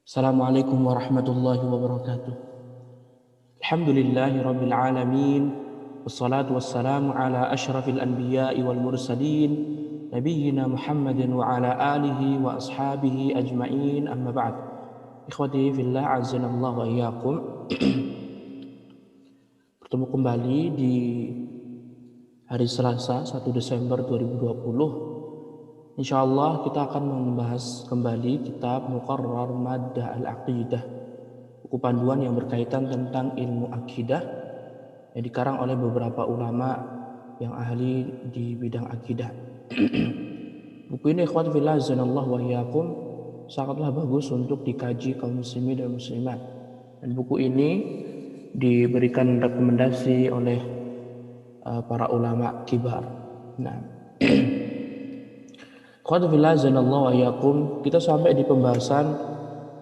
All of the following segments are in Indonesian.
Assalamualaikum warahmatullahi wabarakatuh. Alhamdulillahi rabbil alamin. Wassalatu wassalamu ala asyrafil anbiya'i wal mursalin nabiyyina Muhammadin wa ala alihi wa ashabihi ajma'in, amma ba'd. Ikhwati fillah, azanallahu wa iyyakum. Bertemu kembali di hari Selasa 1 Desember 2020. Insyaallah kita akan membahas kembali kitab Muqarrar Maddah Al-Aqidah, buku panduan yang berkaitan tentang ilmu akidah yang dikarang oleh beberapa ulama yang ahli di bidang akidah. Buku ini, ikhwan fillah azanallahu wa iyyakum, sangatlah bagus untuk dikaji kaum muslimin dan muslimat. Dan buku ini diberikan rekomendasi oleh para ulama kibar. Nah, ikhwan fillah azanallahu wa iyyakum, kita sampai di pembahasan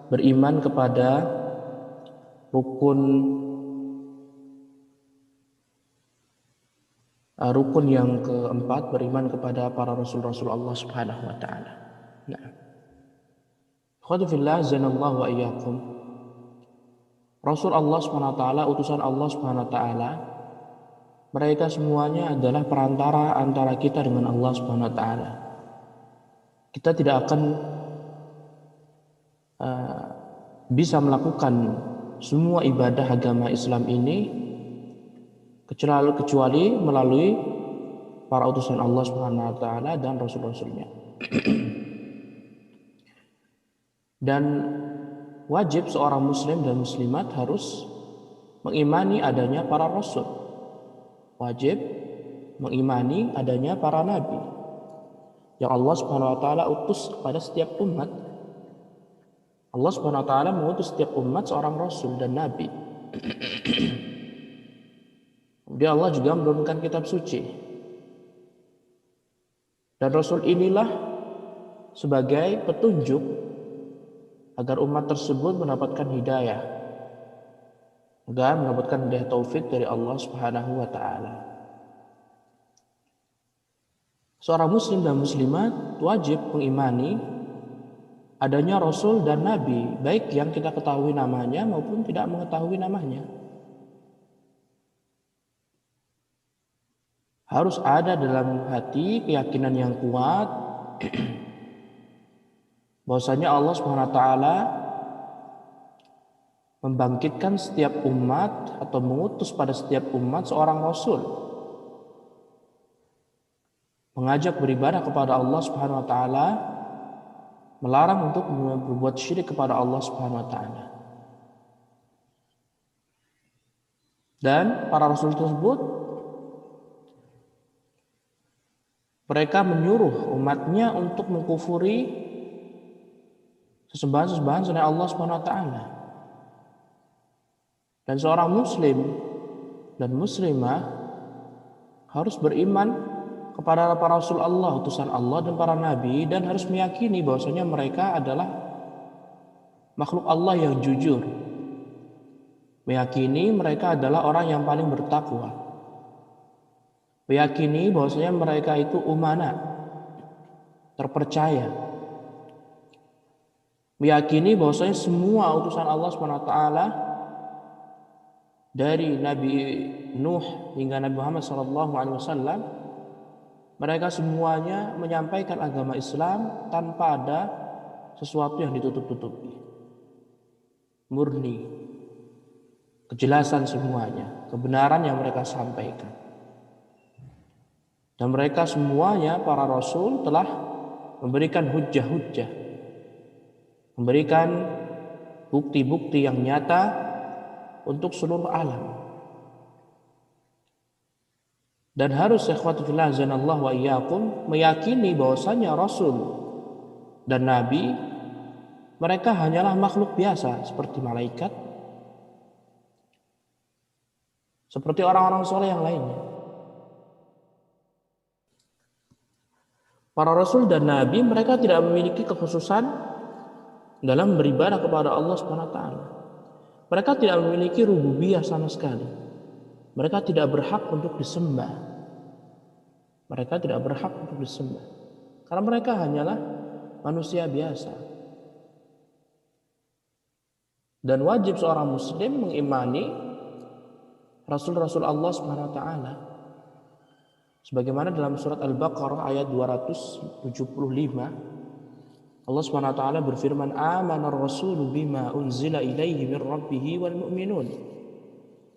beriman kepada rukun yang keempat, beriman kepada para rasul-rasul Allah Subhanahu wa taala. Nah, ikhwan fillah azanallahu wa iyyakum, Rasul Allah Subhanahu wa taala, utusan Allah Subhanahu wa taala, mereka semuanya adalah perantara antara kita dengan Allah Subhanahu wa taala. Kita tidak akan bisa melakukan semua ibadah agama Islam ini kecuali melalui para utusan Allah Subhanahu wa taala dan rasul-rasulnya. Dan wajib seorang muslim dan muslimat harus mengimani adanya para rasul. Wajib mengimani adanya para nabi yang Allah Subhanahu wa taala utus kepada setiap umat. Allah Subhanahu wa taala mengutus setiap umat seorang rasul dan nabi. Kemudian Allah juga menurunkan kitab suci. Dan rasul inilah sebagai petunjuk agar umat tersebut mendapatkan hidayah, agar mendapatkan hidayah taufik dari Allah Subhanahu wa taala. Seorang muslim dan muslimat wajib mengimani adanya rasul dan nabi, baik yang kita ketahui namanya maupun tidak mengetahui namanya. Harus ada dalam hati keyakinan yang kuat bahwasanya Allah Subhanahu wa taala membangkitkan setiap umat atau mengutus pada setiap umat seorang rasul, mengajak beribadah kepada Allah Subhanahu wa taala, melarang untuk berbuat syirik kepada Allah Subhanahu wa taala. Dan para rasul tersebut, mereka menyuruh umatnya untuk mengkufuri sesembahan-sesembahan selain Allah Subhanahu wa taala. Dan seorang muslim dan muslimah harus beriman kepada para rasul Allah, utusan Allah dan para nabi, dan harus meyakini bahwasanya mereka adalah makhluk Allah yang jujur. Meyakini mereka adalah orang yang paling bertakwa. Meyakini bahwasanya mereka itu umana, terpercaya. Meyakini bahwasanya semua utusan Allah Subhanahu wa taala dari Nabi Nuh hingga Nabi Muhammad SAW, mereka semuanya menyampaikan agama Islam tanpa ada sesuatu yang ditutup-tutupi. Murni, kejelasan semuanya, kebenaran yang mereka sampaikan. Dan mereka semuanya, para rasul, telah memberikan hujjah-hujjah, memberikan bukti-bukti yang nyata untuk seluruh alam. Dan harus ikhwatu fillah azanallahu wa iyyakum meyakini bahwasanya rasul dan nabi mereka hanyalah makhluk biasa seperti malaikat, seperti orang-orang soleh yang lainnya. Para rasul dan nabi mereka tidak memiliki kekhususan dalam beribadah kepada Allah Subhanahu wa taala. Mereka tidak memiliki rububiyah sama sekali. Mereka tidak berhak untuk disembah. Mereka tidak berhak untuk disembah. Karena mereka hanyalah manusia biasa. Dan wajib seorang muslim mengimani Rasul-Rasul Allah Subhanahu wa taala. Sebagaimana dalam surat Al-Baqarah ayat 275, Allah Subhanahu wa taala berfirman, "Amanar rasulu bima unzila ilaihi min rabbih wal mu'minun.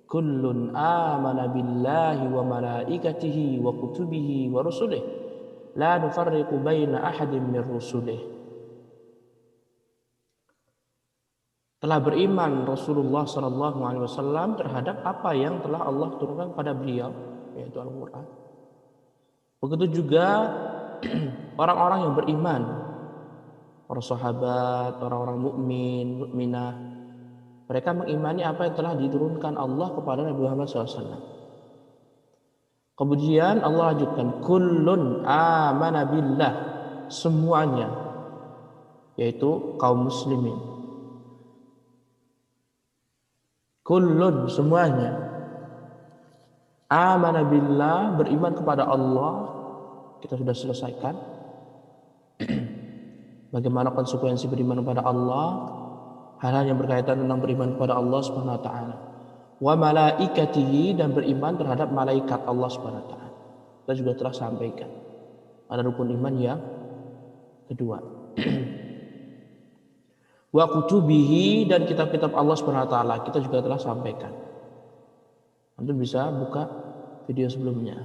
Kullun amana billahi wa malaikatihi wa kutubihi wa rusulihi. La nufarriqu baina ahadin min rusulihi." Telah beriman Rasulullah sallallahu alaihi wasallam terhadap apa yang telah Allah turunkan kepada beliau, yaitu Al-Qur'an. Begitu juga orang-orang yang beriman, para sahabat, orang-orang mukmin, mukminah, mereka mengimani apa yang telah diturunkan Allah kepada Nabi Muhammad SAW. Kemudian Allah lanjutkan, kullun amana billah, semuanya, yaitu kaum muslimin. Kullun, semuanya, amana billah, beriman kepada Allah. Kita sudah selesaikan bagaimana konsekuensi beriman kepada Allah, hal-hal yang berkaitan tentang beriman kepada Allah Subhanahu wa taala. Wa malaikatihi, dan beriman terhadap malaikat Allah Subhanahu wa taala. Kita juga telah sampaikan. Ada rukun iman yang kedua. Wa kutubihi, dan kitab-kitab Allah Subhanahu wa taala, kita juga telah sampaikan. Anda bisa buka video sebelumnya.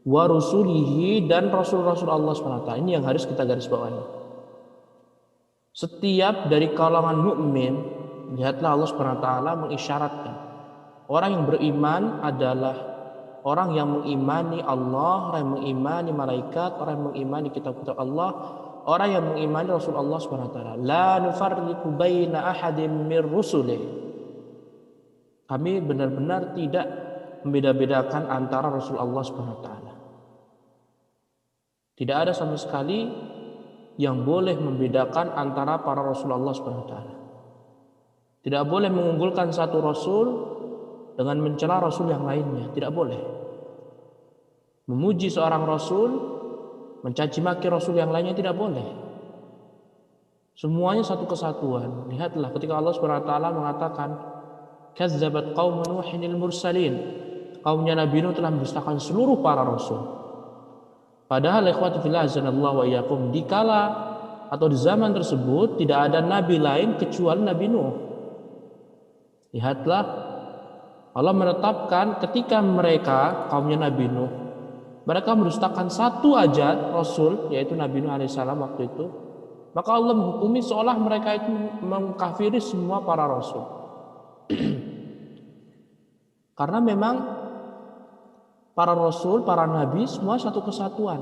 Wa rusulihi, dan rasul-rasul Allah Subhanahu wa taala. Ini yang harus kita garis bawahi. Setiap dari kalangan mukmin, lihatlah Allah Subhanahu wa taala mengisyaratkan orang yang beriman adalah orang yang mengimani Allah, orang yang mengimani malaikat, orang yang mengimani kitab-kitab Allah, orang yang mengimani Rasul Allah Subhanahu wa taala. La nufarriqu baina ahadin mir rusulih. Kami benar-benar tidak membeda-bedakan antara Rasul Allah Subhanahu wa taala. Tidak ada sama sekali yang boleh membedakan antara para Rasul Allah Subhanahu wa taala. Tidak boleh mengunggulkan satu rasul dengan mencela rasul yang lainnya, tidak boleh. Memuji seorang rasul, mencaci maki rasul yang lainnya, tidak boleh. Semuanya satu kesatuan. Lihatlah ketika Allah Subhanahu wa taala mengatakan, "Kazzabat qaum Nuhinil mursalin." Kaumnya Nabi Nuh telah mendustakan seluruh para rasul. Padahal ikhwati fillah azanallahu wa iyyakum, dikala atau di zaman tersebut tidak ada nabi lain kecuali Nabi Nuh. Lihatlah, Allah menetapkan ketika mereka, kaumnya Nabi Nuh, mereka mendustakan satu aja rasul, yaitu Nabi Nuh alaihissalam waktu itu, maka Allah menghukumi seolah mereka itu mengkafiri semua para rasul. Karena memang para rasul, para nabi, semua satu kesatuan.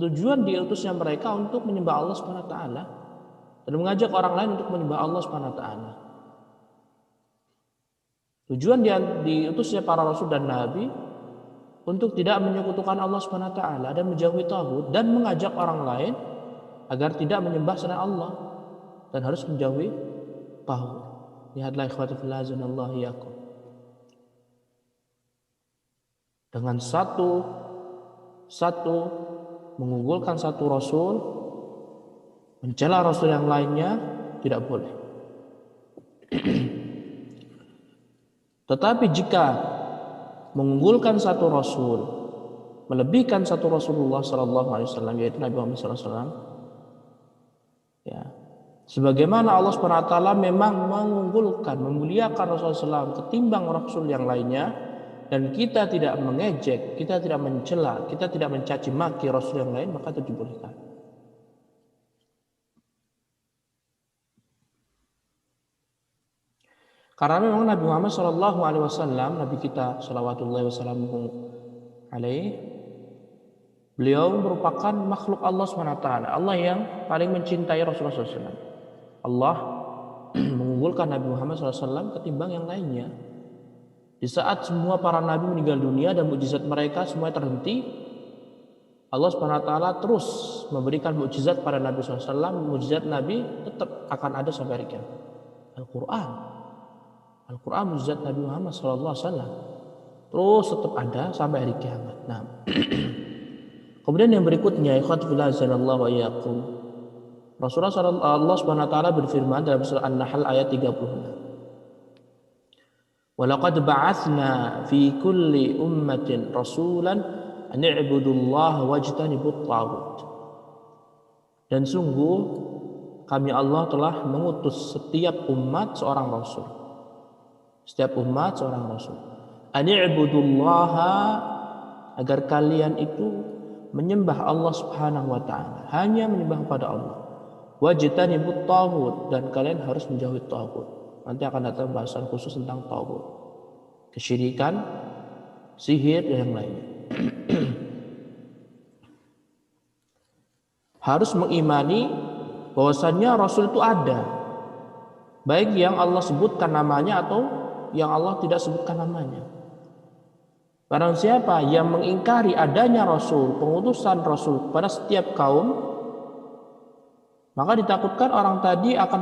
Tujuan diutusnya mereka untuk menyembah Allah Subhanahu wa taala dan mengajak orang lain untuk menyembah Allah Subhanahu wa taala. Tujuan diutusnya para rasul dan nabi untuk tidak menyekutukan Allah Subhanahu wa taala dan menjauhi taghut, dan mengajak orang lain agar tidak menyembah selain Allah dan harus menjauhi taghut. Lihatlah ikhwati fillah azanallahu iyyakum. Dengan satu mengunggulkan satu rasul, mencela rasul yang lainnya, tidak boleh. Tetapi jika mengunggulkan satu rasul, melebihkan satu Rasulullah sallallahu alaihi wasallam, yaitu Nabi Muhammad sallallahu alaihi wasallam, ya, sebagaimana Allah Subhanahu wa taala memang mengunggulkan, memuliakan Rasulullah SAW ketimbang rasul yang lainnya, dan kita tidak mengejek, kita tidak mencela, kita tidak mencaci maki rasul yang lain, maka itu dibolehkan. Karena memang Nabi Muhammad sallallahu alaihi wasallam, Nabi kita shalawatullahi wasallamuhu alaihi, beliau merupakan makhluk Allah Subhanahu wa taala, Allah yang paling mencintai Rasulullah SAW. Allah mengunggulkan Nabi Muhammad SAW ketimbang yang lainnya. Di saat semua para nabi meninggal dunia dan mukjizat mereka semua terhenti, Allah Subhanahu wa taala terus memberikan mukjizat pada Nabi SAW. Mukjizat Nabi tetap akan ada sampai hari kiamat. Al-Quran, mukjizat Nabi Muhammad SAW terus tetap ada sampai hari kiamat. Nah, kemudian yang berikutnya, ikhwati fillah azanallahu wa iyyakum, Allah Subhanahu wa taala berfirman dalam surah An-Nahl ayat 36. Walaqad ba'atsna fi kulli ummatin rasulan an i'budullaha wajtanibut taghut. Dan sungguh kami Allah telah mengutus setiap umat seorang rasul. Setiap umat seorang rasul. An i'budullaha, agar kalian itu menyembah Allah Subhanahu wa taala, hanya menyembah kepada Allah. Wajtanibut taghut, dan kalian harus menjauhi taghut. Nanti akan datang bahasan khusus tentang taghut, kesyirikan, sihir dan yang lainnya. Harus mengimani bahwasannya Rasul itu ada, baik yang Allah sebutkan namanya atau yang Allah tidak sebutkan namanya. Barang siapa yang mengingkari adanya Rasul, pengutusan Rasul kepada setiap kaum, maka ditakutkan orang tadi akan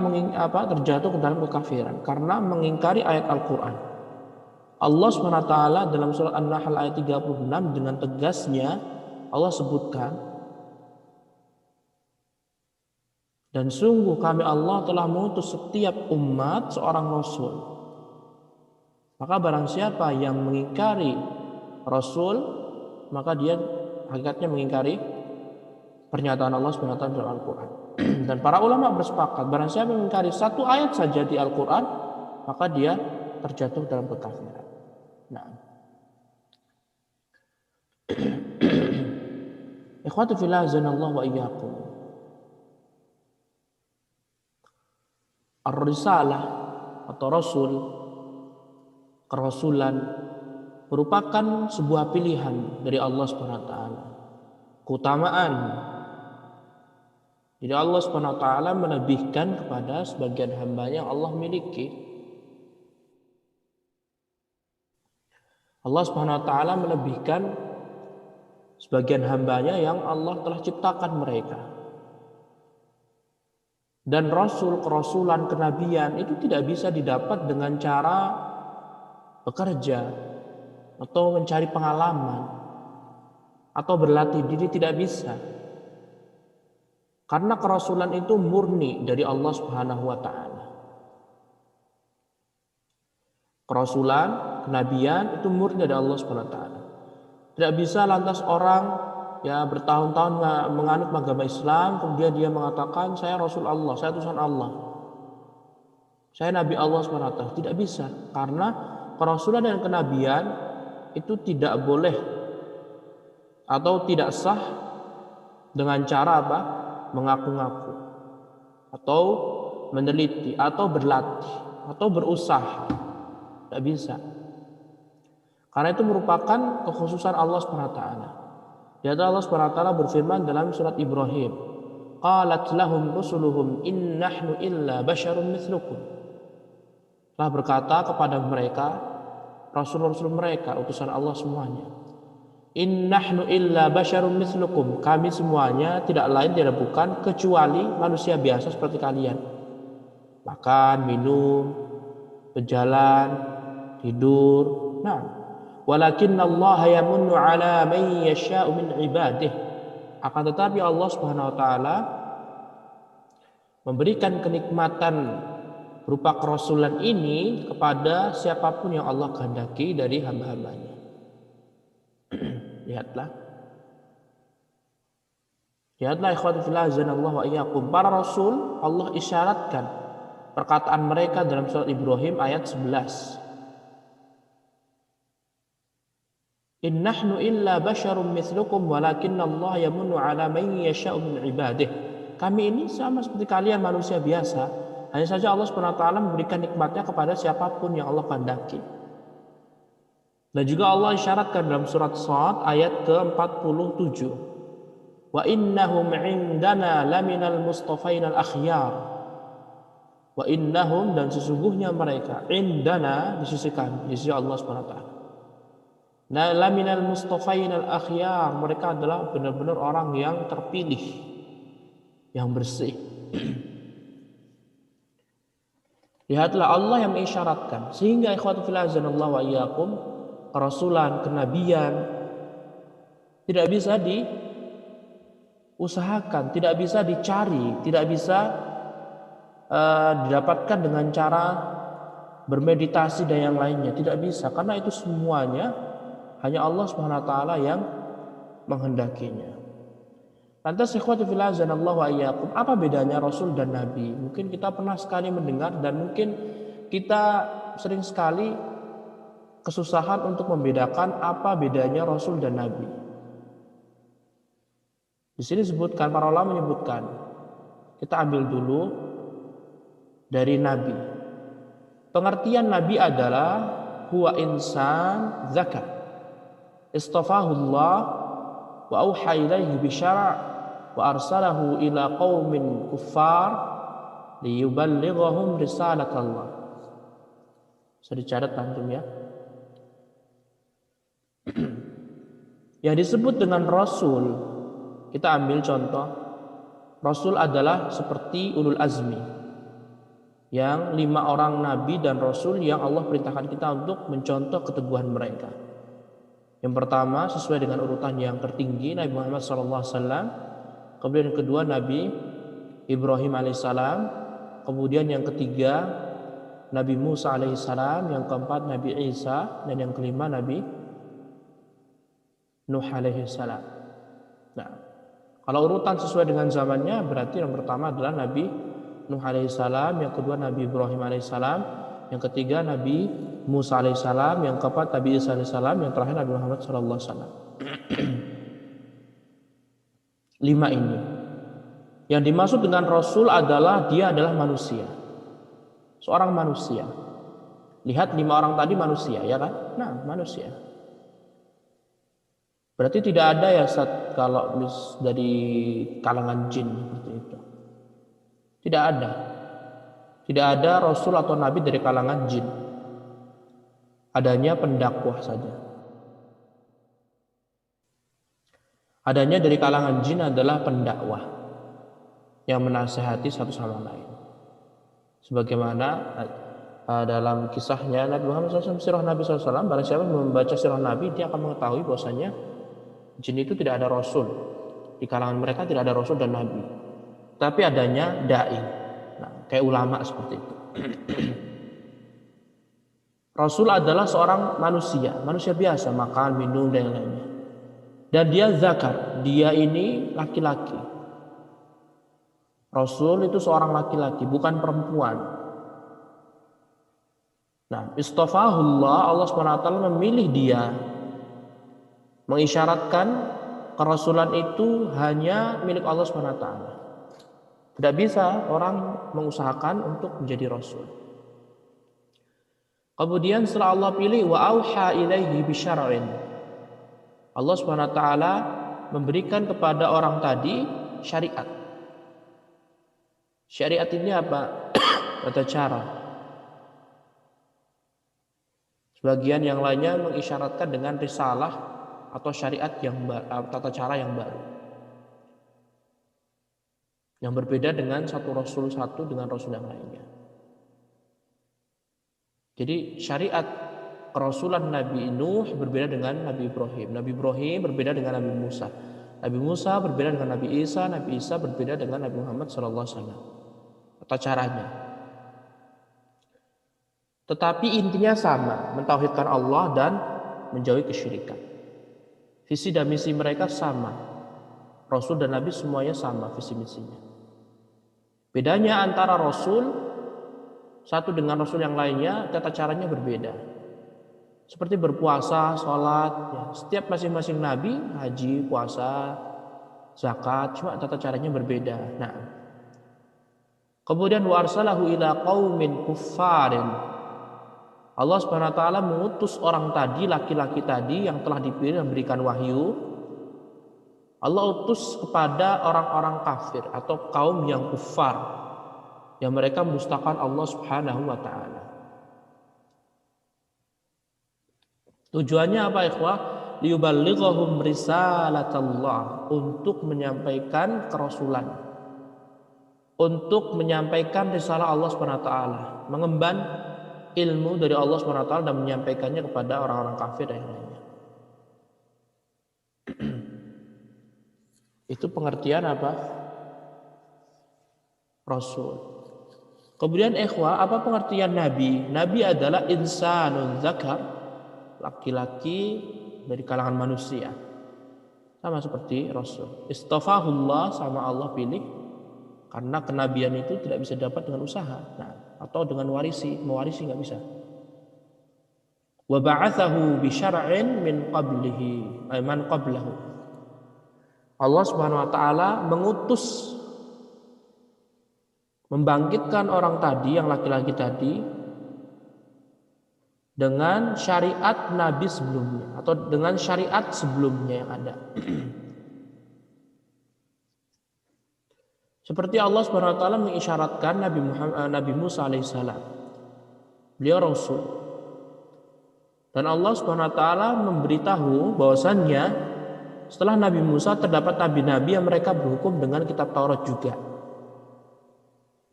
terjatuh ke dalam kekafiran karena mengingkari ayat Al-Quran. Allah SWT dalam surah An-Nahl ayat 36 dengan tegasnya Allah sebutkan, dan sungguh kami Allah telah mengutus setiap umat seorang Rasul. Maka barang siapa yang mengingkari Rasul, maka dia hakikatnya mengingkari pernyataan Allah SWT dalam Al-Quran. Dan para ulama bersepakat, barang siapa yang mengingkari satu ayat saja di Al-Quran, maka dia terjatuh dalam kekafiran. Nah, ikhwati fillah azanallahu wa iyyakum. Ar-risalah atau rasul, kerasulan merupakan sebuah pilihan dari Allah Subhanahu wa taala. Keutamaan. Jadi Allah Subhanahu wa taala menebihkan kepada sebagian hamba-Nya yang Allah miliki. Allah Subhanahu wa taala menebihkan sebagian hamba-Nya yang Allah telah ciptakan mereka. Dan rasul, kerasulan, kenabian itu tidak bisa didapat dengan cara bekerja atau mencari pengalaman atau berlatih diri, tidak bisa. Karena kerasulan itu murni dari Allah Subhanahu wa taala. Kerasulan, kenabian itu murni dari Allah Subhanahu wa taala. Tidak bisa lantas orang bertahun-tahun menganut agama Islam, kemudian dia mengatakan saya Rasul Allah, saya utusan Allah, saya Nabi Allah Subhanahu wa taala. Tidak bisa, karena kerasulan dan kenabian itu tidak boleh atau tidak sah dengan cara mengaku-ngaku atau meneliti atau berlatih atau berusaha. Tidak bisa, karena itu merupakan kekhususan Allah Subhanahu wa taala. Di Allah Subhanahu wa taala berfirman dalam surat Ibrahim, qalat lahum rusuluhum in nahnu illa basyarun mithlukum. Telah berkata kepada mereka rasul-rasul mereka, utusan Allah semuanya, in nahnu illa basyarun mithlukum, kami semuanya tidak lain tidak bukan kecuali manusia biasa seperti kalian. Makan, minum, berjalan, tidur. Nah, walakinnallaha yamunnu ala man yasha'u min ibadihi. Akan tetapi Allah Subhanahu wa taala memberikan kenikmatan berupa kerasulan ini kepada siapapun yang Allah kehendaki dari hamba-hambanya. Lihatlah ikhwati fillah azanallahu wa iyyakum. Para rasul Allah isyaratkan perkataan mereka dalam surat Ibrahim ayat 11. In nahnu illa basyarun mithlukum walakinnallaha yamunnu ala man yasha'u min ibadihi. Kami ini sama seperti kalian, manusia biasa. Hanya saja Allah Subhanahu wa taala memberikan nikmatnya kepada siapapun yang Allah kehendaki. Dan juga Allah isyaratkan dalam surat Shad ayat ke-47. Wa innahum indana laminal mustafainal akhyar. Wa innahum, dan sesungguhnya mereka, indana, di sisi kami, di sisi Allah Subhanahu wa taala. Nah, laminal mustafainal akhyar, mereka adalah benar-benar orang yang terpilih, yang bersih. Lihatlah Allah yang mengisyaratkan, sehingga ikhwatu fillah azanallahu wa iyyakum, kerasulan, kenabian tidak bisa usahakan, tidak bisa dicari, tidak bisa didapatkan dengan cara bermeditasi dan yang lainnya, tidak bisa, karena itu semuanya hanya Allah Subhanahu wa taala yang menghendakinya. Lantas ikhwati fillah azanallahu wa iyyakum, apa bedanya Rasul dan Nabi? Mungkin kita pernah sekali mendengar dan mungkin kita sering sekali kesusahan untuk membedakan apa bedanya Rasul dan Nabi. Di sini disebutkan, para ulama menyebutkan, kita ambil dulu dari Nabi. Pengertian Nabi adalah huwa insan zakar istafahullah wa auha ilaihi bi syara' wa arsalahu ila qaumin kuffar liyuballighahum risalatallah. Bisa dicatat antum ya. Yang disebut dengan Rasul, kita ambil contoh, Rasul adalah seperti ulul azmi, yang 5 orang Nabi dan Rasul yang Allah perintahkan kita untuk mencontoh keteguhan mereka. Yang pertama sesuai dengan urutan yang tertinggi Nabi Muhammad SAW, kemudian yang kedua Nabi Ibrahim alaihissalam, kemudian yang ketiga Nabi Musa alaihissalam, yang keempat Nabi Isa, dan yang kelima Nabi Nuh alaihissalam. Nah, kalau urutan sesuai dengan zamannya, berarti yang pertama adalah Nabi Nuh alaihissalam, yang kedua Nabi Ibrahim alaihissalam, yang ketiga Nabi Musa alaihissalam, yang keempat Nabi Isa alaihissalam, yang terakhir Nabi Muhammad sallallahu alaihi wasallam. 5 ini. Yang dimaksud dengan Rasul adalah dia adalah manusia, seorang manusia. Lihat 5 orang tadi manusia, ya kan? Nah, manusia. Berarti tidak ada ya kalau dari kalangan jin seperti itu. Tidak ada. Tidak ada Rasul atau Nabi dari kalangan jin. Adanya pendakwah saja. Adanya dari kalangan jin adalah pendakwah yang menasihati satu sama lain. Sebagaimana dalam kisahnya Nabi Muhammad SAW, sirah Nabi SAW, barang siapa membaca sirah Nabi, dia akan mengetahui bahwasanya jin itu tidak ada Rasul. Di kalangan mereka tidak ada Rasul dan Nabi, tapi adanya da'i. Nah, kayak ulama seperti itu. Rasul adalah seorang manusia biasa, makan, minum dan lainnya. Dan dia zakar, dia ini laki-laki. Rasul itu seorang laki-laki, bukan perempuan. Nah, istafahullah, Allah SWT memilih dia, mengisyaratkan kerasulan itu hanya milik Allah SWT. Tidak bisa orang mengusahakan untuk menjadi Rasul. Kemudian setelah Allah pilih, wa auha ilaihi bisyara'in, Allah SWT memberikan kepada orang tadi syariat. Syariat ini apa? Tata cara. Sebagian yang lainnya mengisyaratkan dengan risalah atau syariat yang tata cara yang baru, yang berbeda dengan satu Rasul satu dengan Rasul yang lainnya. Jadi syariat kerasulan Nabi Nuh berbeda dengan Nabi Ibrahim. Nabi Ibrahim berbeda dengan Nabi Musa. Nabi Musa berbeda dengan Nabi Isa. Nabi Isa berbeda dengan Nabi Muhammad SAW. Tata caranya. Tetapi intinya sama, mentauhidkan Allah dan menjauhi kesyirikan. Visi dan misi mereka sama. Rasul dan Nabi semuanya sama visi misinya. Bedanya antara Rasul satu dengan Rasul yang lainnya, tata caranya berbeda. Seperti berpuasa, sholat, ya. Setiap masing-masing Nabi, haji, puasa, zakat, cuma tata caranya berbeda. Nah, kemudian wa arsalahu ila qaumin kuffarin. Allah SWT mengutus orang tadi, laki-laki tadi yang telah dipilih dan memberikan wahyu. Allah utus kepada orang-orang kafir atau kaum yang kufar, yang mereka mendustakan Allah Subhanahu wa taala. Tujuannya apa ikhwah? Liyuballighahum risalatallah, untuk menyampaikan kerasulan, untuk menyampaikan risalah Allah SWT, mengemban ilmu dari Allah SWT dan menyampaikannya kepada orang-orang kafir dan yang lainnya. Itu pengertian apa? Rasul. Kemudian ikhwah, apa pengertian nabi? Nabi adalah insanun zakar, laki-laki dari kalangan manusia. Sama seperti Rasul. Istafahullah, sama Allah pilih, karena kenabian itu tidak bisa dapat dengan usaha, atau dengan mewarisi nggak bisa. Wa ba'athahu bi syar'in min qablihi, man qablahu. Allah Subhanahu wa taala mengutus, membangkitkan orang tadi, yang laki-laki tadi, dengan syariat nabi sebelumnya atau dengan syariat sebelumnya yang ada. Seperti Allah Subhanahu wa taala mengisyaratkan Nabi Musa alaihissalam. Beliau rasul. Dan Allah Subhanahu wa taala memberitahu bahwasannya setelah Nabi Musa terdapat nabi-nabi yang mereka berhukum dengan kitab Taurat juga.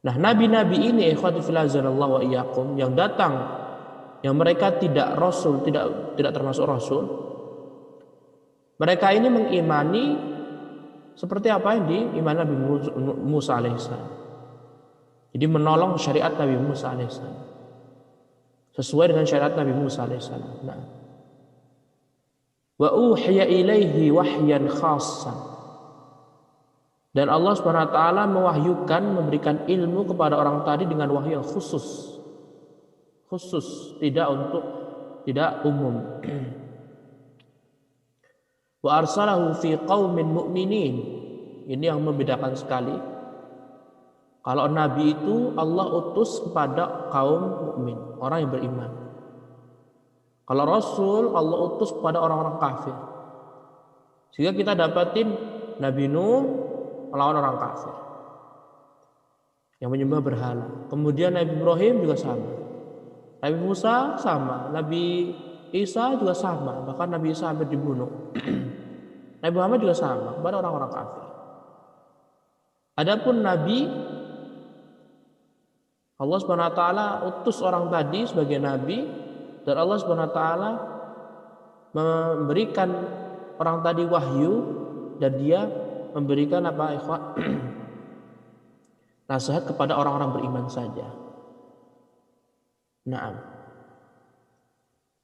Nah, nabi-nabi ini ikhwati fillah wa iyyakum yang datang, yang mereka tidak rasul, tidak termasuk rasul. Mereka ini mengimani seperti apa yang diimani Nabi Musa alaihissalam. Jadi menolong syariat Nabi Musa alaihissalam, sesuai dengan syariat Nabi Musa alaihissalam. Nah, wa uhiya ilaihi wahyan khassan. Dan Allah Subhanahu wa taala mewahyukan, memberikan ilmu kepada orang tadi dengan wahyu yang khusus. Khusus, tidak umum. Wa arsalahu fi qaumin mu'minin. Ini yang membedakan sekali. Kalau nabi itu Allah utus kepada kaum mukmin, orang yang beriman. Kalau rasul Allah utus kepada orang-orang kafir. Sehingga kita dapatin Nabi Nuh melawan orang kafir yang menyembah berhala. Kemudian Nabi Ibrahim juga sama. Nabi Musa sama, Nabi Isa juga sama, bahkan Nabi Isa hampir dibunuh. Nabi Muhammad juga sama kepada orang-orang kafir. Adapun Nabi, Allah Subhanahu wa taala utus orang tadi sebagai nabi, dan Allah Subhanahu wa taala memberikan orang tadi wahyu, dan dia memberikan apa ikhwah? Nasihat kepada orang-orang beriman saja. Naam.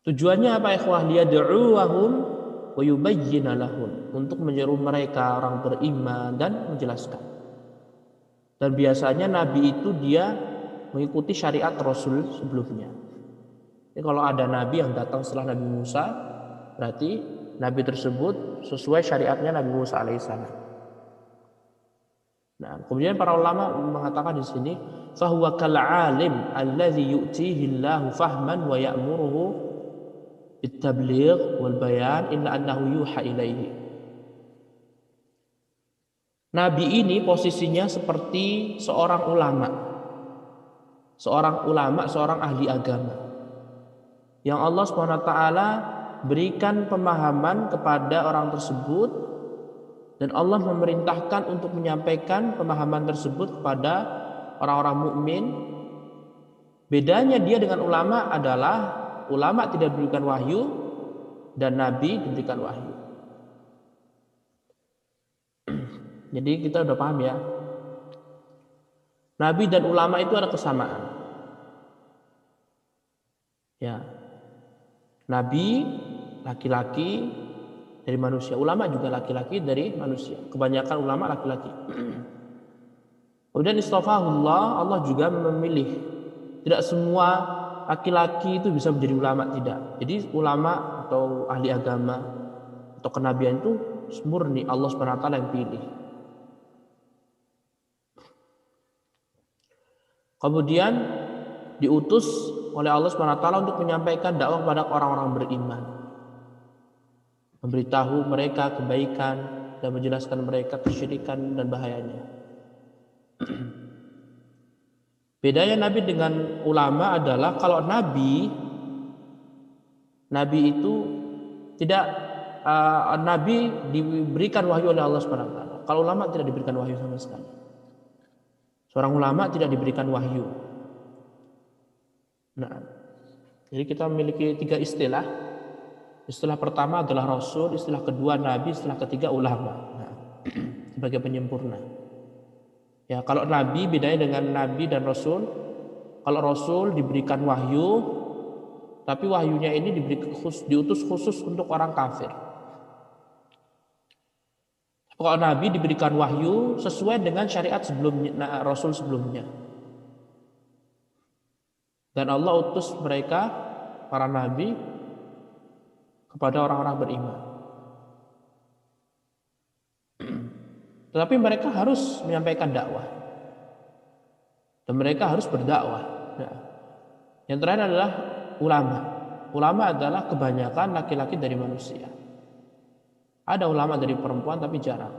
Tujuannya apa ikhwah? Liyad'uwahum wa yubayyina lahum, untuk menyeru mereka orang beriman dan menjelaskan. Dan biasanya nabi itu dia mengikuti syariat rasul sebelumnya. Jadi kalau ada nabi yang datang setelah Nabi Musa, berarti nabi tersebut sesuai syariatnya Nabi Musa alaihissalam. Nah, kemudian para ulama mengatakan di sini, fahuwa kal alim allazi yu'tihi Allahu fahman wa ya'muruhu bit-tabligh wal bayan illa annahu yuha ilaihi. Nabi ini posisinya seperti seorang ulama, seorang ahli agama, yang Allah SWT berikan pemahaman kepada orang tersebut, dan Allah memerintahkan untuk menyampaikan pemahaman tersebut kepada orang-orang mukmin. Bedanya dia dengan ulama adalah ulama tidak diberikan wahyu dan nabi diberikan wahyu. Jadi kita udah paham ya. Nabi dan ulama itu ada kesamaan. Ya. Nabi laki-laki dari manusia, ulama juga laki-laki dari manusia. Kebanyakan ulama laki-laki. Kemudian istafahullah, Allah juga memilih. Tidak semua laki-laki itu bisa menjadi ulama, tidak. Jadi ulama atau ahli agama atau kenabian itu murni Allah SWT yang pilih. Kemudian diutus oleh Allah SWT untuk menyampaikan dakwah kepada orang-orang beriman, memberitahu mereka kebaikan dan menjelaskan mereka kesyirikan dan bahayanya. Bedanya Nabi dengan ulama adalah kalau Nabi itu tidak Nabi diberikan wahyu oleh Allah SWT. Kalau ulama tidak diberikan wahyu sama sekali. Seorang ulama tidak diberikan wahyu. Nah, jadi kita memiliki 3 istilah. Istilah pertama adalah Rasul, istilah kedua Nabi, istilah ketiga ulama. Nah, sebagai penyempurna. Ya, kalau nabi bedanya dengan nabi dan rasul. Kalau rasul diberikan wahyu, tapi wahyunya ini diutus khusus untuk orang kafir. Kalau nabi diberikan wahyu sesuai dengan syariat sebelumnya, rasul sebelumnya. Dan Allah utus mereka, para nabi, kepada orang-orang beriman. Tetapi mereka harus menyampaikan dakwah. Dan mereka harus berdakwah. Nah, yang terakhir adalah ulama. Ulama adalah kebanyakan laki-laki dari manusia. Ada ulama dari perempuan tapi jarang.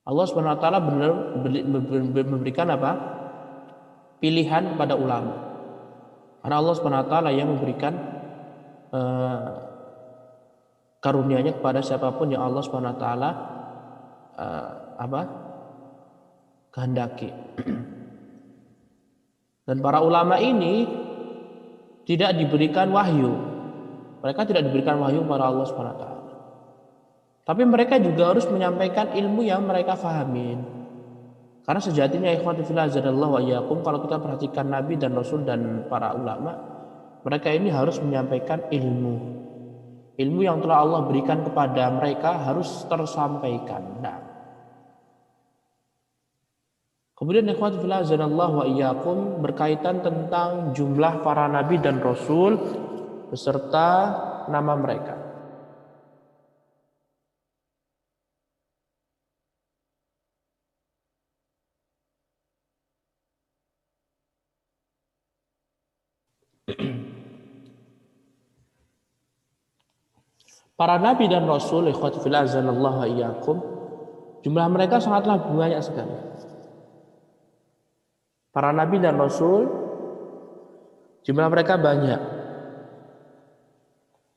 Allah Subhanahu wa taala benar memberikan apa? Pilihan kepada ulama. Karena Allah Subhanahu wa taala yang memberikan karunia-Nya kepada siapapun yang Allah Subhanahu wa taala kehendaki. Dan para ulama ini tidak diberikan wahyu. Mereka tidak diberikan wahyu kepada Allah Subhanahu wa taala. Tapi mereka juga harus menyampaikan ilmu yang mereka fahamin. Karena sejatinya ikhwati fillah azanallahu wa iyyakum, kalau kita perhatikan nabi dan rasul dan para ulama, mereka ini harus menyampaikan ilmu. Ilmu yang telah Allah berikan kepada mereka harus tersampaikan. Nah, kemudian ikhwati fillah azanallahu wa iyyakum, berkaitan tentang jumlah para nabi dan rasul beserta nama mereka. Para nabi dan rasul ikhwati fillah azanallahu wa iyyakum, jumlah mereka sangatlah banyak sekali. Para nabi dan rasul jumlah mereka banyak.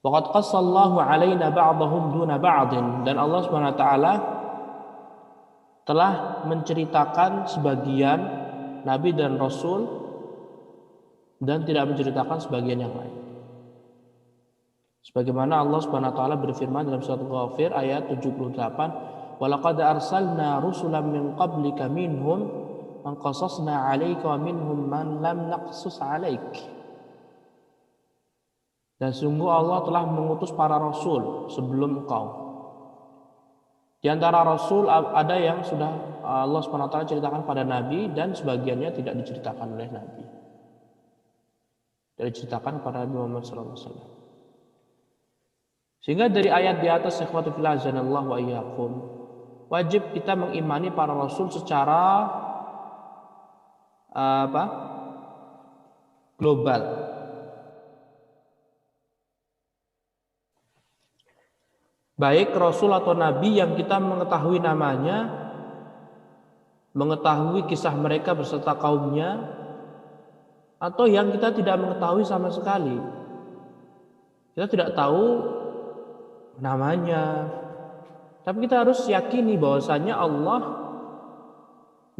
Waqad qassallahu alaina ba'dahum duna ba'din, dan Allah Subhanahu wa taala telah menceritakan sebagian nabi dan rasul dan tidak menceritakan sebagian yang lain. Sebagaimana Allah Subhanahu wa taala berfirman dalam surat Ghafir ayat 78, "Wa laqad arsalna rusulan min qablika minhum man qasasna 'alaika wa minhum man lam naqsus 'alaik." Dan sungguh Allah telah mengutus para rasul sebelum engkau. Di antara rasul ada yang sudah Allah Subhanahu wa taala ceritakan pada nabi dan sebagiannya tidak diceritakan oleh nabi. Tidak diceritakan pada Nabi Muhammad sallallahu alaihi wasallam. Sehingga dari ayat di atas ikhwatu fillah azanallahu wa iyyakum, wajib kita mengimani para rasul secara global. Baik rasul atau nabi yang kita mengetahui namanya, mengetahui kisah mereka beserta kaumnya, atau yang kita tidak mengetahui sama sekali. Kita tidak tahu namanya, tapi kita harus yakini bahwasanya Allah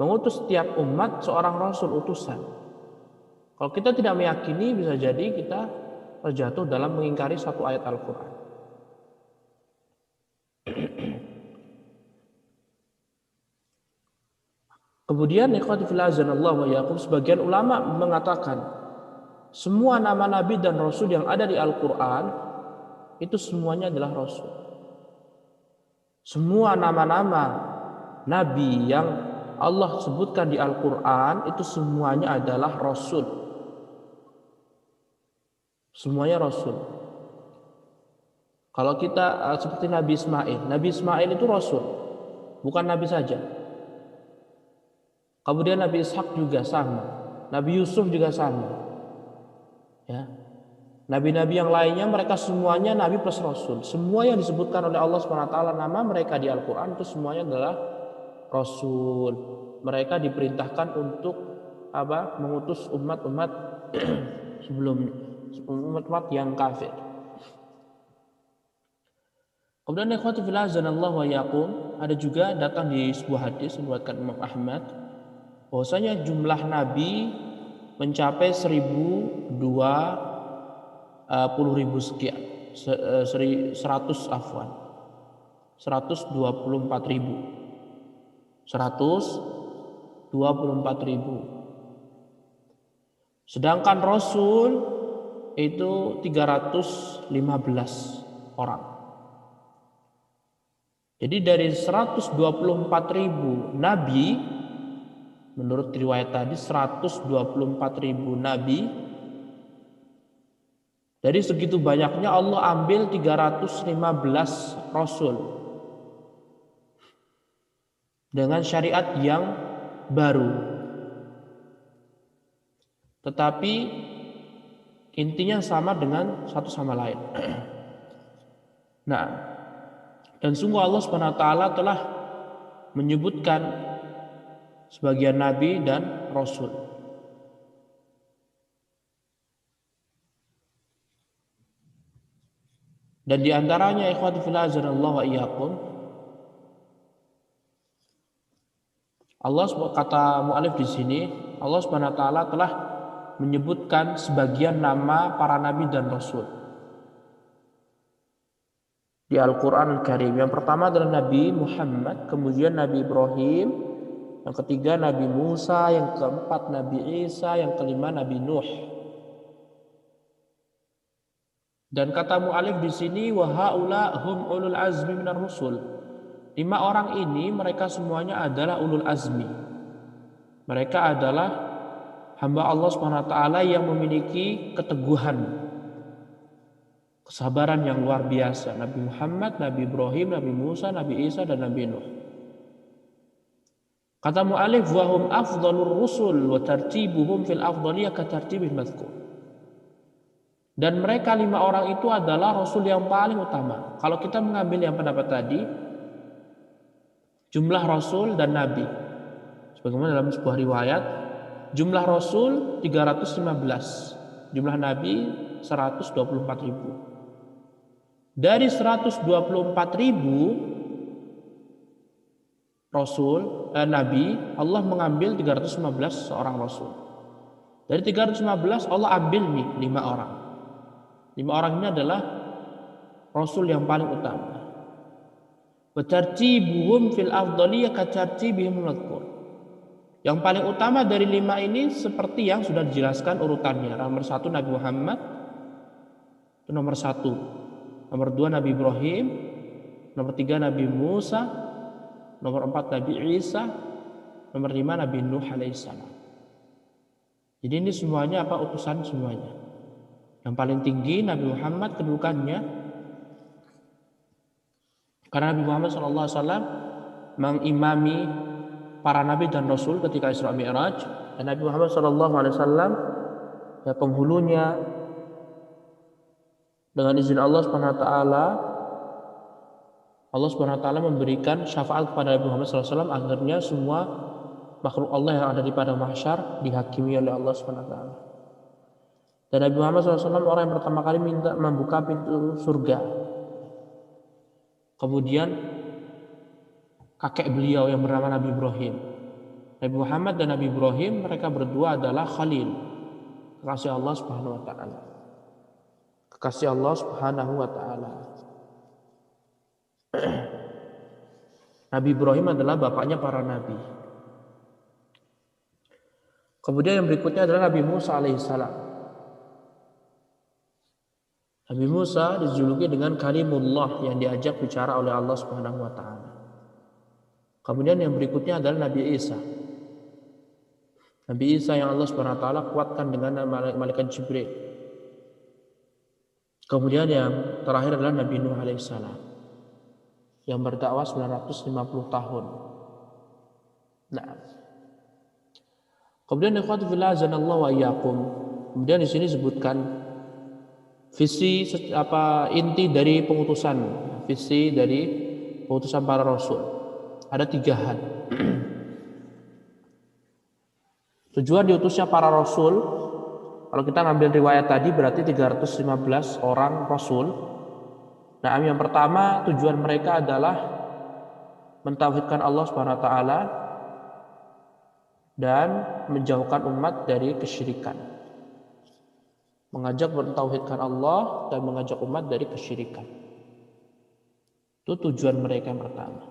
mengutus setiap umat seorang rasul utusan. Kalau kita tidak meyakini, bisa jadi kita terjatuh dalam mengingkari satu ayat Al-Quran. Kemudian ikhwati fillah azanallahu wa iyyakum, sebagian ulama mengatakan semua nama nabi dan rasul yang ada di Al-Quran itu semuanya adalah rasul. Semua nama-nama nabi yang Allah sebutkan di Al-Quran itu semuanya adalah rasul. Semuanya rasul. Kalau kita seperti Nabi Ismail itu rasul, bukan nabi saja. Kemudian Nabi Ishak juga sama, Nabi Yusuf juga sama. Ya. Nabi-nabi yang lainnya mereka semuanya nabi plus rasul. Semua yang disebutkan oleh Allah SWT nama mereka di Al-Quran itu semuanya adalah rasul. Mereka diperintahkan untuk mengutus umat-umat sebelumnya, umat-umat yang kafir. Kemudian ikhwati fillah azanallahu wa iyyakum, ada juga datang di sebuah hadis diriwayatkan Imam Ahmad bahwasanya jumlah nabi mencapai 1.020 sekian, 100 afwan. 124.000. 124.000. Sedangkan Rasul itu 315 orang. Jadi dari 124.000 nabi, menurut riwayat tadi 124.000 nabi, dari segitu banyaknya Allah ambil 315 rasul dengan syariat yang baru. Tetapi intinya sama dengan satu sama lain. Nah, dan sungguh Allah Subhanahu wa taala telah menyebutkan sebagian nabi dan rasul. Dan di antaranya ikhwati fillah azanallahu wa iyyakum, Allah kata mu'alif di sini, Allah Subhanahu wa taala telah menyebutkan sebagian nama para nabi dan rasul di Al-Quran Al-Karim. Yang pertama adalah Nabi Muhammad, kemudian Nabi Ibrahim, yang ketiga Nabi Musa, yang keempat Nabi Isa, yang kelima Nabi Nuh. Dan kata mu'alif di sini, wa haula hum ulul azmi minar rusul. 5 orang ini mereka semuanya adalah ulul azmi. Mereka adalah hamba Allah Subhanahu wa taala yang memiliki keteguhan, kesabaran yang luar biasa. Nabi Muhammad, Nabi Ibrahim, Nabi Musa, Nabi Isa, dan Nabi Nuh. Kata mu'alif, wa hum afdhalur rusul wa tartibuhum fil afdhaliyah ka tartibil madhkur. Dan mereka 5 orang itu adalah rasul yang paling utama. Kalau kita mengambil yang pendapat tadi, jumlah rasul dan nabi, sebagaimana dalam sebuah riwayat, jumlah rasul 315, jumlah nabi 124.000. Dari 124.000 rasul nabi, Allah mengambil 315 seorang rasul. Dari 315 Allah ambil nih 5 orang. 5 orang ini adalah rasul yang paling utama. Wa tartibuhum fil afdhaliyah ka tartibihim madhkur. Yang paling utama dari 5 ini seperti yang sudah dijelaskan urutannya. Nomor 1 Nabi Muhammad, itu nomor 1. Nomor 2 Nabi Ibrahim, nomor 3 Nabi Musa, nomor 4 Nabi Isa, nomor 5 Nabi Nuh alaihissalam. Jadi ini semuanya utusan semuanya. Yang paling tinggi Nabi Muhammad kedudukannya, karena Nabi Muhammad SAW mengimami para nabi dan rasul ketika Isra Mi'raj, dan Nabi Muhammad SAW ya penghulunya. Dengan izin Allah Subhanahu wa taala, Allah Subhanahu wa taala memberikan syafaat kepada Nabi Muhammad SAW agarnya semua makhluk Allah yang ada di padang mahsyar dihakimi oleh Allah Subhanahu wa taala. Dan Nabi Muhammad SAW orang yang pertama kali minta membuka pintu surga. Kemudian kakek beliau yang bernama Nabi Ibrahim. Nabi Muhammad dan Nabi Ibrahim, mereka berdua adalah Khalil, kekasih Allah Subhanahu wa taala. Kekasih Allah Subhanahu wa taala. Nabi Ibrahim adalah bapaknya para nabi. Kemudian yang berikutnya adalah Nabi Musa alaihissalam. Nabi Musa dijuluki dengan Kalimullah, yang diajak bicara oleh Allah Subhanahu wa taala. Kemudian yang berikutnya adalah Nabi Isa. Nabi Isa yang Allah Subhanahu wa taala kuatkan dengan malaikat Jibril. Kemudian yang terakhir adalah Nabi Nuh alaihissalam, yang berdakwah 950 tahun. Nah, kemudian ikhwatu fillah azanallahu wa iyyakum. Kemudian di sini disebutkan visi inti dari pengutusan, visi dari pengutusan para rasul. Ada 3 hal. Tujuan diutusnya para rasul, kalau kita ngambil riwayat tadi berarti 315 orang rasul. Nah, yang pertama tujuan mereka adalah mentauhidkan Allah Subhanahu wa taala dan menjauhkan umat dari kesyirikan. Mengajak mentauhidkan Allah dan mengajak umat dari kesyirikan. Itu tujuan mereka yang pertama.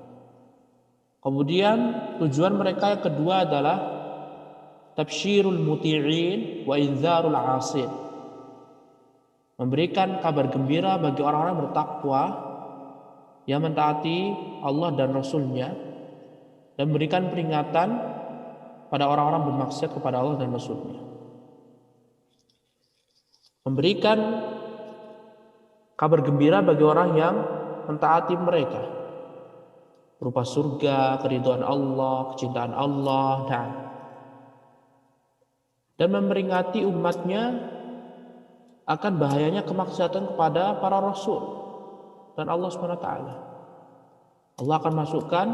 Kemudian tujuan mereka yang kedua adalah tabsyirul muti'in wa inzarul 'asin. Memberikan kabar gembira bagi orang-orang bertakwa yang mentaati Allah dan Rasul-Nya, dan memberikan peringatan pada orang-orang bermaksiat kepada Allah dan Rasul-Nya. Memberikan kabar gembira bagi orang yang mentaati mereka berupa surga, keridhaan Allah, kecintaan Allah, dan memperingati umatnya akan bahayanya kemaksiatan kepada para Rasul dan Allah SWT. Allah akan masukkan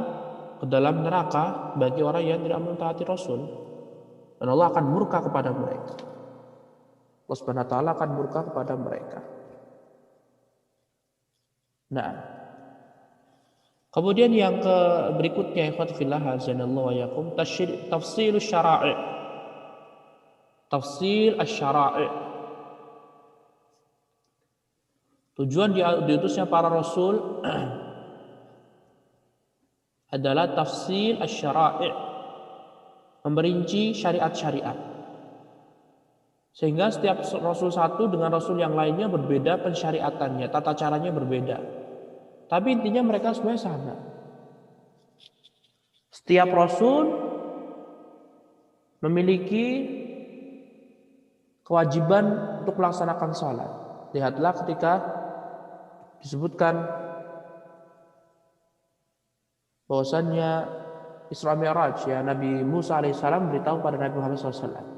ke dalam neraka bagi orang yang tidak mentaati Rasul, dan Allah akan murka kepada mereka. Allah SWT akan murka kepada mereka. Nah, kemudian yang berikutnya, ikhwati fillah azanallahu wa iyyakum, tafsil syara'i. Tafsil asy-syara'i. Tujuan diutusnya para rasul adalah tafsil asy-syara'i, memerinci syariat-syariat. Sehingga setiap rasul satu dengan rasul yang lainnya berbeda pensyariatannya, tata caranya berbeda. Tapi intinya mereka semuanya sama. Setiap rasul memiliki kewajiban untuk melaksanakan sholat. Lihatlah ketika disebutkan bahwasannya Isra Mi'raj, ya, Nabi Musa alaihissalam beritahu pada Nabi Muhammad SAW,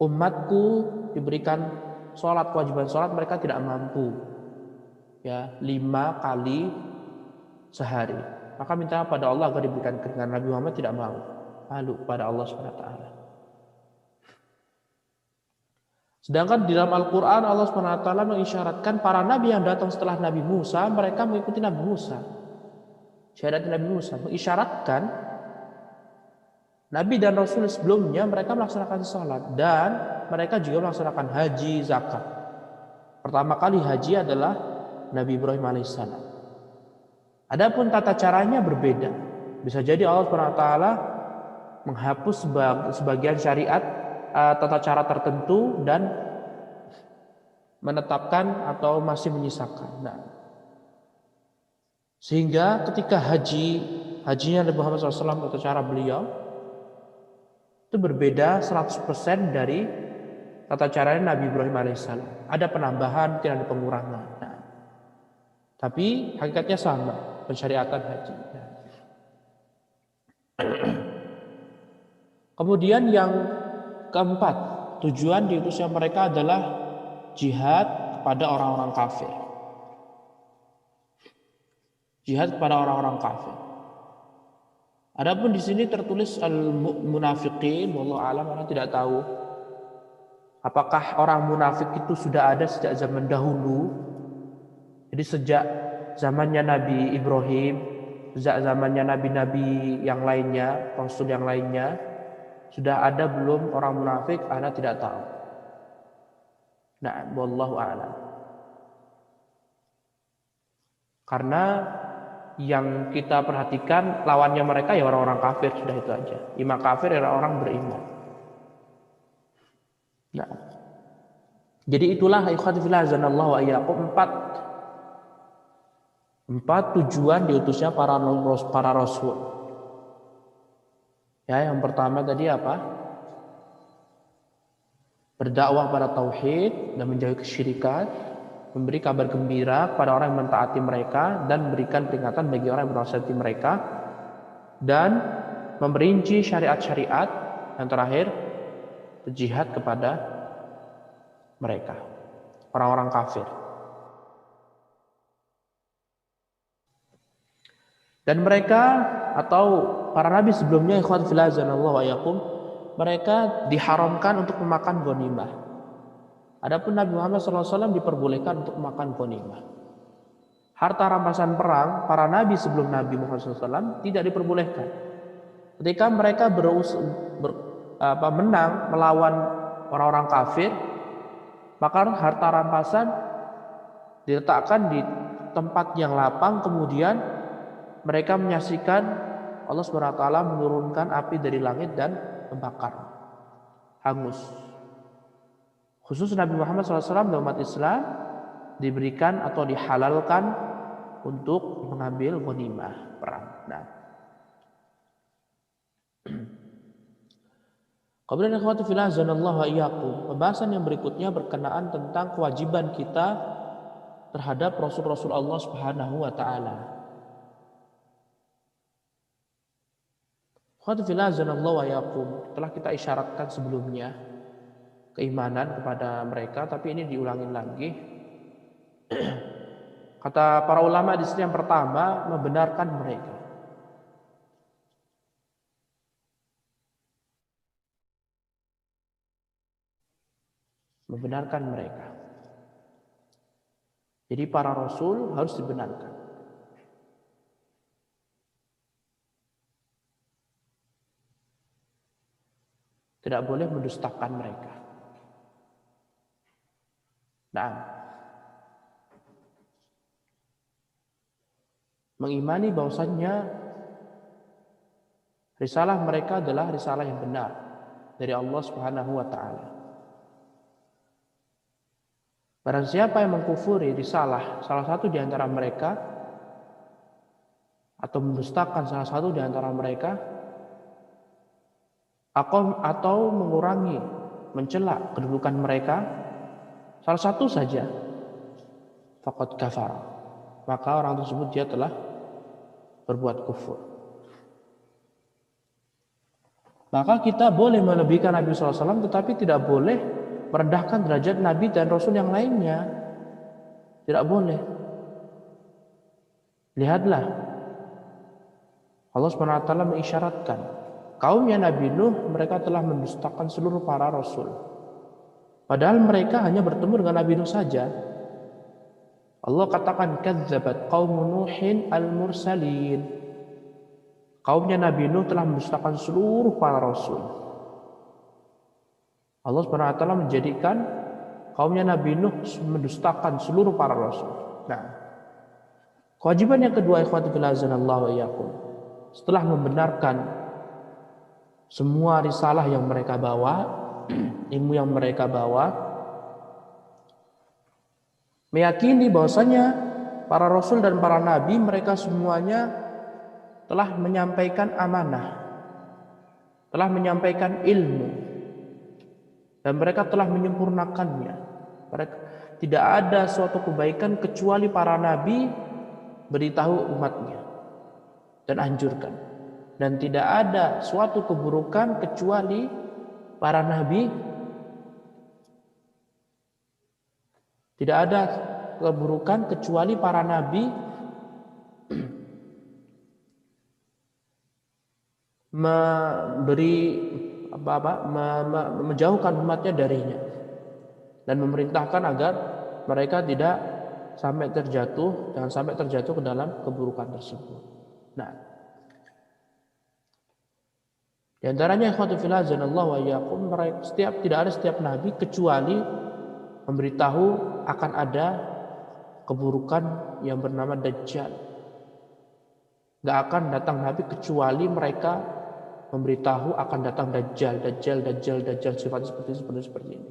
umatku diberikan sholat, kewajiban sholat mereka tidak mampu, ya, 5 kali sehari. Maka minta pada Allah agar diberikan keringanan. Nabi Muhammad tidak mau, malu pada Allah SWT. Sedangkan di dalam Al-Quran Allah SWT mengisyaratkan para nabi yang datang setelah Nabi Musa, mereka mengikuti Nabi Musa. Syariat Nabi Musa mengisyaratkan Nabi dan Rasul sebelumnya mereka melaksanakan sholat, dan mereka juga melaksanakan haji, zakat. Pertama kali haji adalah Nabi Ibrahim alaihissalam. Adapun tata caranya berbeda. Bisa jadi Allah SWT menghapus sebagian syariat, tata cara tertentu, dan menetapkan atau masih menyisakan. Nah, sehingga ketika hajinya Nabi Muhammad SAW, tata cara beliau itu berbeda 100% dari tata caranya Nabi Ibrahim alaihissalam. Ada penambahan, mungkin ada pengurangan. Nah, tapi hakikatnya sama, pensyariatan haji. Nah. Kemudian yang keempat, tujuan diutusnya mereka adalah jihad kepada orang-orang kafir. Jihad kepada orang-orang kafir. Adapun di sini tertulis al-munafiqin, wallahu alam, orang tidak tahu apakah orang munafik itu sudah ada sejak zaman dahulu. Jadi sejak zamannya Nabi Ibrahim, sejak zamannya nabi-nabi yang lainnya, rasul yang lainnya, sudah ada belum orang munafik? Ana tidak tahu. Nah, wallahu a'lam. Karena yang kita perhatikan lawannya mereka ya orang-orang kafir, sudah itu aja. Imam kafir adalah orang beriman. Nah, jadi itulah ikhwati fillah azanallahu wa iyyakum, empat tujuan diutusnya para rasul. Ya, yang pertama tadi apa? Berdakwah pada tauhid dan menjauhi kesyirikan, memberi kabar gembira kepada orang yang mentaati mereka, dan memberikan peringatan bagi orang yang bermaksiat mereka, dan memperinci syariat-syariat. Yang terakhir, berjihad kepada mereka, orang-orang kafir. Dan mereka atau para nabi sebelumnya, ikhwan fillah azanallahu wa iyyakum, mereka diharamkan untuk memakan ghanimah. Adapun Nabi Muhammad SAW diperbolehkan untuk makan ghanimah. Harta rampasan perang para nabi sebelum Nabi Muhammad SAW tidak diperbolehkan. Ketika mereka menang melawan orang-orang kafir, maka harta rampasan diletakkan di tempat yang lapang, kemudian mereka menyaksikan Allah SWT menurunkan api dari langit dan membakar, hangus. Khusus Nabi Muhammad SAW dan umat Islam diberikan atau dihalalkan untuk mengambil ghanimah perang. Nah, kemudian ikhwati fillah azanallahu wa iyyakum, pembahasan yang berikutnya berkenaan tentang kewajiban kita terhadap Rasul-Rasul Allah Subhanahu wa taala. Ikhwati fillah azanallahu wa iyyakum, telah kita isyaratkan sebelumnya keimanan kepada mereka, tapi ini diulangin lagi. Kata para ulama di sini yang pertama, membenarkan mereka. Membenarkan mereka. Jadi para rasul harus dibenarkan. Tidak boleh mendustakan mereka. Nah, mengimani bahwasannya risalah mereka adalah risalah yang benar dari Allah Subhanahu wa taala. Barang siapa yang mengkufuri risalah salah satu di antara mereka atau mendustakan salah satu di antara mereka atau mengurangi, mencela kedudukan mereka salah satu saja, faqad kafar, maka orang tersebut dia telah berbuat kufur. Maka kita boleh melebihkan Nabi SAW, tetapi tidak boleh merendahkan derajat Nabi dan Rasul yang lainnya. Tidak boleh. Lihatlah, Allah SWT mengisyaratkan kaumnya Nabi Nuh, mereka telah mendustakan seluruh para Rasul. Padahal mereka hanya bertemu dengan Nabi Nuh saja. Allah katakan kadzabat qaum Nuhin al-mursalin. Kaumnya Nabi Nuh telah mendustakan seluruh para rasul. Allah SWT menjadikan kaumnya Nabi Nuh mendustakan seluruh para rasul. Nah, kewajiban yang kedua, ikhwati fillah azanallahu wa iyyakum, setelah membenarkan semua risalah yang mereka bawa, ilmu yang mereka bawa, meyakini bahwasanya para rasul dan para nabi mereka semuanya telah menyampaikan amanah, telah menyampaikan ilmu, dan mereka telah menyempurnakannya. Mereka, tidak ada suatu kebaikan kecuali para nabi beritahu umatnya dan anjurkan, dan tidak ada suatu keburukan kecuali para nabi, tidak ada keburukan kecuali para nabi menjauhkan umatnya darinya dan memerintahkan agar mereka tidak sampai terjatuh, jangan sampai terjatuh ke dalam keburukan tersebut. Nah, di antaranya ikhwatu fillah azanallahu wa iyyakum, tidak ada setiap nabi kecuali memberitahu akan ada keburukan yang bernama Dajjal. Gak akan datang nabi kecuali mereka memberitahu akan datang Dajjal sifatnya seperti ini.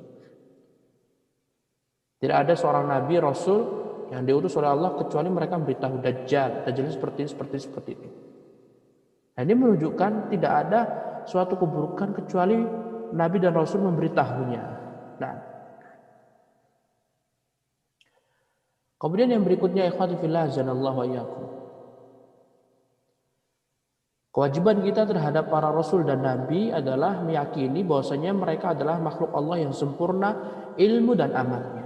Tidak ada seorang nabi rasul yang diutus oleh Allah kecuali mereka memberitahu Dajjal seperti ini. Nah, ini menunjukkan tidak ada suatu keburukan kecuali nabi dan rasul memberitahunya. Nah, kemudian yang berikutnya, ikhwati fillah azanallahu wa iyyakum, kewajiban kita terhadap para rasul dan nabi adalah meyakini bahwasanya mereka adalah makhluk Allah yang sempurna ilmu dan amalnya.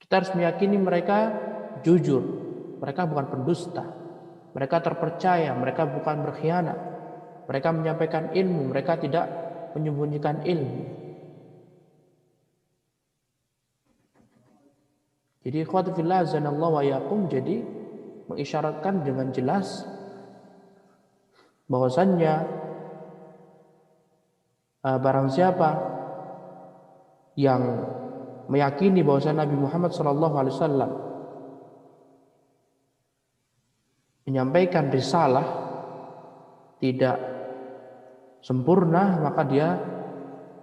Kita harus meyakini mereka jujur, mereka bukan pendusta, mereka terpercaya, mereka bukan berkhianat, mereka menyampaikan ilmu, mereka tidak menyembunyikan ilmu. Jadi ikhwati fillah azanallahu wa iyyakum, jadi mengisyaratkan dengan jelas bahwasannya barang siapa yang meyakini bahwa Nabi Muhammad SAW menyampaikan risalah tidak sempurna, maka dia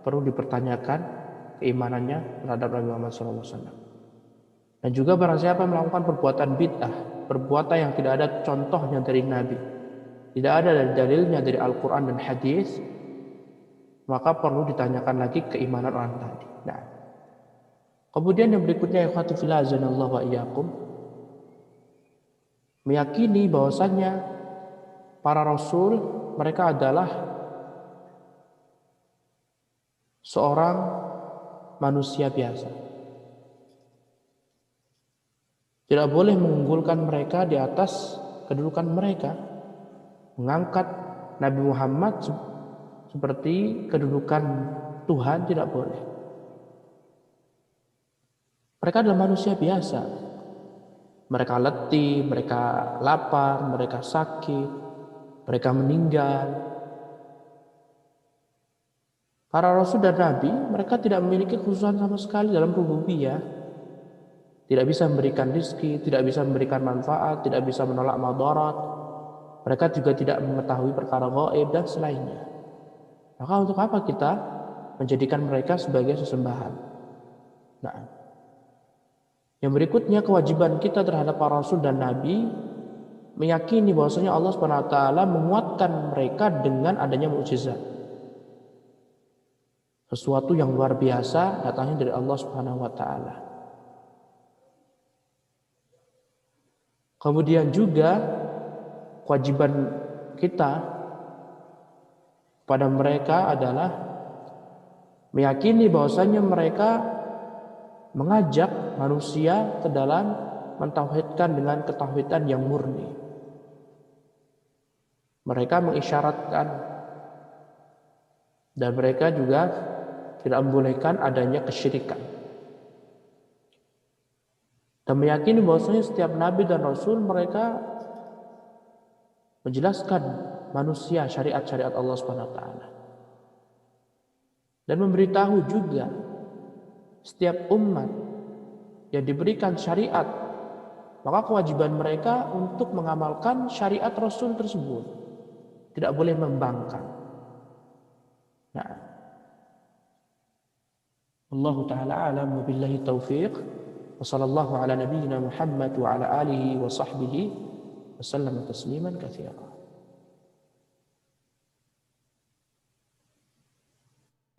perlu dipertanyakan keimanannya terhadap Nabi Muhammad SAW. Dan juga barang siapa melakukan perbuatan bid'ah, perbuatan yang tidak ada contohnya dari Nabi, tidak ada dalilnya dari Al-Quran dan hadis, maka perlu ditanyakan lagi keimanan orang tadi. Nah, kemudian yang berikutnya, ikhwati fillah azanallahu wa iyyakum, meyakini bahwasannya para rasul mereka adalah seorang manusia biasa. Tidak boleh mengunggulkan mereka di atas kedudukan mereka, mengangkat Nabi Muhammad seperti kedudukan Tuhan, tidak boleh. Mereka adalah manusia biasa. Mereka letih, mereka lapar, mereka sakit, mereka meninggal. Para rasul dan nabi, mereka tidak memiliki kekhususan sama sekali dalam rububiyah. Tidak bisa memberikan rezeki, tidak bisa memberikan manfaat, tidak bisa menolak madarat. Mereka juga tidak mengetahui perkara gaib dan selainnya. Maka untuk apa kita menjadikan mereka sebagai sesembahan? Nah, yang berikutnya, kewajiban kita terhadap para rasul dan nabi meyakini bahwasanya Allah SWT menguatkan mereka dengan adanya mukjizat. Sesuatu yang luar biasa datangnya dari Allah SWT. Kemudian juga kewajiban kita pada mereka adalah meyakini bahwasanya mereka mengajak manusia ke dalam mentauhidkan dengan ketauhidan yang murni. Mereka mengisyaratkan dan mereka juga tidak membolehkan adanya kesyirikan. Dan meyakini bahwasanya setiap nabi dan rasul mereka menjelaskan manusia syariat-syariat Allah SWT. Dan memberitahu juga setiap umat yang diberikan syariat, maka kewajiban mereka untuk mengamalkan syariat rasul tersebut. Tidak boleh membangkang. Nah, Allah Ta'ala a'lam, wabillahi taufiq. Wassallallahu ala nabiyyina Muhammad wa ala alihi wa sahbihi wa sallama tasliman katsira.